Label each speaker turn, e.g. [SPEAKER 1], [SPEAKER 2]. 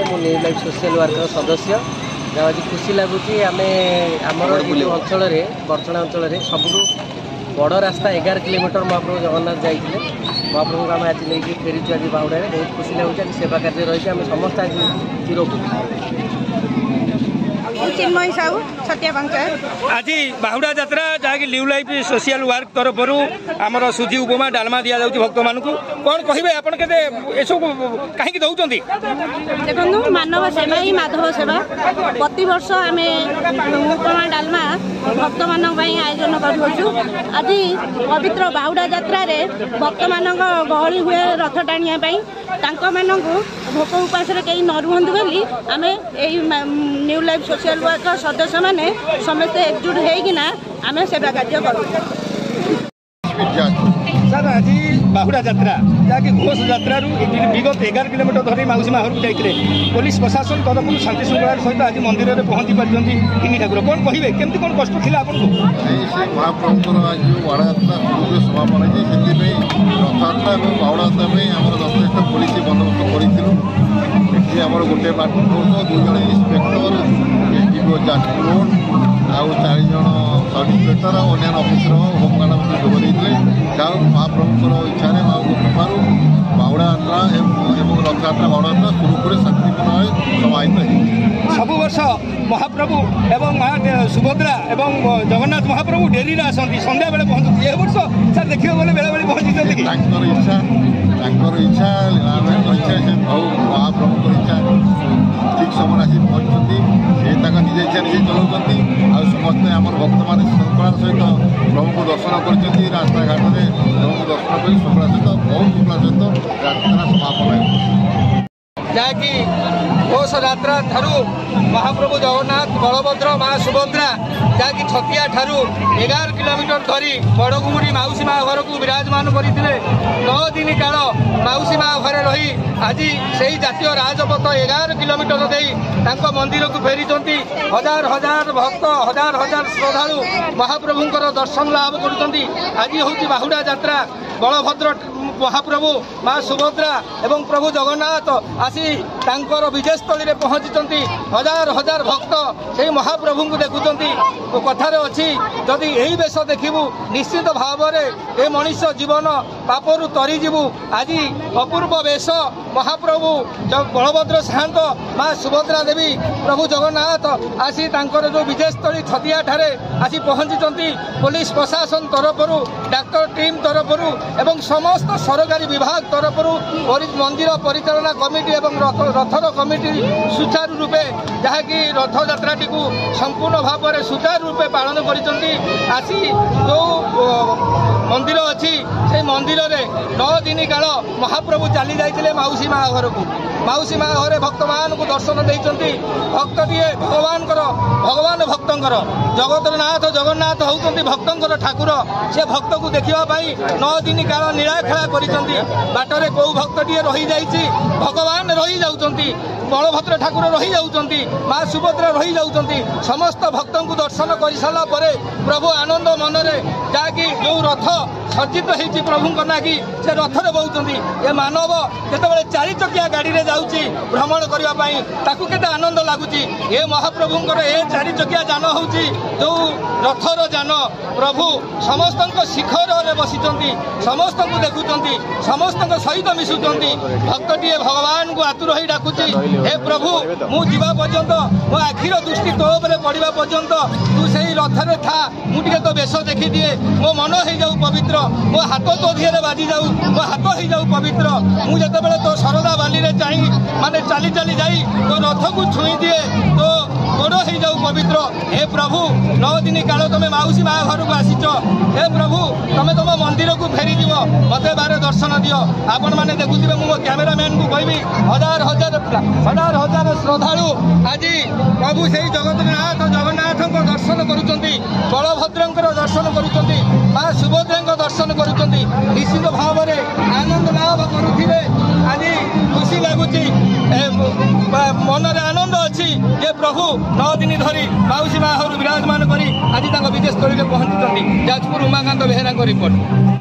[SPEAKER 1] मु new life social worker सदस्य आज खुशी लगुच आम अंचल बर्चणा अंचल सबुठ बड़ रास्ता 11 किलोमीटर महाप्रभु जगन्नाथ जाइए महाप्रभु आम आज नहीं फेरीचु आज बाहुड़ा बहुत खुशी लगुच आज सेवा कार्य रही आम समस्त आज चिरउपकृत।
[SPEAKER 2] चिन्मयी साहू छतिया पंचायत
[SPEAKER 3] आज बाहुड़ा यात्रा जहाँकि न्यू लाइफ सोशल वर्क तरफ आमर सुजी उपमा डालमा दि जाऊँगी भक्त मान कौन कहे आप कहीं दौरान
[SPEAKER 2] देखो मानव सेवा ही माधव सेवा प्रति वर्ष आम उपमा डालमा भक्त मान आयोजन करूँ। आज पवित्र बाहुड़ा यात्रा भक्त मान गहली हुए रथ टाणियापाई भोक उपास कहीं न रुहतु बोली आम न्यू लाइफ सोशल वर्कर सदस्य मैंने समस्ते एकजुट होना आम सेवा कार्य करूँ।
[SPEAKER 3] सर आज बाहुड़ा यात्रा जहाँकि घोष यात्रा विगत 11 किलोमीटर धरी मौसी माहर को जाते पुलिस प्रशासन तरफ शांति श्रृंखला सहित आज मंदिर में पहुंची पार्टी तीन ठाकुर कौन कहे केमती कौन कष्ट थी आपको
[SPEAKER 4] महाप्रभुर आज बाड़ा यात्रा समापन है रथयात्रा और बाहुड़ा यात्रा आम यथेष पुलिस बंदोबस्त करूँ गोटे प्लाटून फोर्स 2 जन इन्स्पेक्टर एसडीओ जाजपुर रोड आउ 4 जन सब इन्स्पेक्टर और अन्य अफिसर होमगार्ड जोग देते जहाँ महाप्रभुर इच्छा माँ कृपार बाहुड़ा यात्रा और रथयात्रा बाहुड़ा यात्रा सुरुखुरे शांतिपूर्ण समाहित है।
[SPEAKER 3] सब वर्ष महाप्रभु एवं सुभद्रा एवं जगन्नाथ महाप्रभु डेरी आसती संध्या बेले पहुँचती ए वर्ष सर देखिए बोले बेले बेले पहुँची इच्छा इच्छा से महाप्रभु इच्छा ठीक समय आसी पहुँचती निजे इच्छा निजे चलाउंट आ समस्ते आम भक्त मैंने श्रृंखलार सहित प्रभु को दर्शन कर रास्ता घाट में प्रभु को दर्शन कर श्रृंखला सहित बहुत श्रृंखला सहित यात्रा समापन है जहाँकि घोष यात्रा ठारू महाप्रभु जगन्नाथ बलभद्र माँ सुभद्रा जहाँकि छतिया ठारू 11 किलोमीटर धरी बड़गुमुड़ी मौसी माँ घर को विराजमान करते 9 दिन काल मौसी माँ घरे रही आज से जातीय राजपथ 11 किलोमीटर दे मंदिर को फेरी हजार हजार भक्त हजार हजार श्रद्धालु महाप्रभुंर दर्शन लाभ कर आज हूँ बाहुड़ा यात्रा बलभद्र महाप्रभु माँ सुभद्रा एवं प्रभु जगन्नाथ आसी तांकर विजयस्थली में पहुँची हजार हजार भक्त से महाप्रभु को देखुं कथार अच्छी जदि यही बेश देखू निश्चित भाव में ये मनुष्य जीवन पापरू तरीजु आज अपूर्व वेश महाप्रभु बलभद्र साहंत माँ सुभद्रा देवी प्रभु जगन्नाथ आसी तांकर जो विजयस्थली छतिया ठारे आसी पहुँची पुलिस प्रशासन तरफ डाक्टर टीम तरफ एवं समस्त सरकारी विभाग तरफ मंदिर परिचालना कमिटी एवं रथर कमिटी सुचारू रूपे जहाँकि रथ यात्राटी को संपूर्ण भाव में सुचारू रूपे पालन करी आसी जो मंदिर अच्छी से मंदिर में 9 दिन काल महाप्रभु चली जाते मौसी माँ घर को मौसी माँ घरे भक्त मान को दर्शन देते भक्त दिए भगवान भक्तर जगतर नाथ जगन्नाथ होती भक्तर ठाकुर से भक्त को देखापी 9 दिन काल नीलाखेला बाटरे कौ भक्त टे रही जाइए भगवान रही जाउछंती बलभद्र ठाकुर रही जाउछंती माँ सुभद्रा रही जाउछंती समस्त भक्त को दर्शन कर सारा पर प्रभु आनंद मनरे जहाँकि जो रथ सज्जित होती प्रभु नाकि से रथरे बहुंट ये मानव जिते 4 चकिया गाड़ी में जाऊँगी भ्रमण करने के आनंद लगुच ये महाप्रभुंर ये 4 चकिया जान हूँ जो रथर जान प्रभु समस्त शिखर में बसी समस्त को देखुं समस्त सहित मिशुंट भक्तटे भगवान को आतुर ही डाकुची हे प्रभु मु जीवा पर्यंत मो आखिर दृष्टि तो पड़ा पर्यंत तू से रथरे था मुझे तो बेश देखी दिए मो मन हो जाऊ पवित्र मो हाथ तो दिए बाजी जाऊ मो हाथ हो जाऊ पवित्र मुझे तो सरदा बाली रे चाह माने चली चली जाई तो रथ को छुई दिए तो गोड़ हो जाऊ पवित्र हे प्रभु 9 दिन काल तुम मौसी माँ घर को आसीच हे प्रभु तुम तुम मंदिर को फेरी जीव मत बारे दर्शन दियो आपण मैंने देखुए मो कैमेरामैन को कहबी हजार हजार श्रद्धालु आज प्रभु से जगन्नाथ को दर्शन करुँच बलभद्र दर्शन करुँच माँ सुभद्रा दर्शन करुँच निश्चित भाव में आनंद लाभ करुवे आज खुशी लगुच मनरे आनंद अच्छी ये प्रभु 9 दिन धरी मौसी माँ विराजमान करी आज विजयस्थली में पहुंची जाजपुर उमाकांत बेहेरा रिपोर्ट।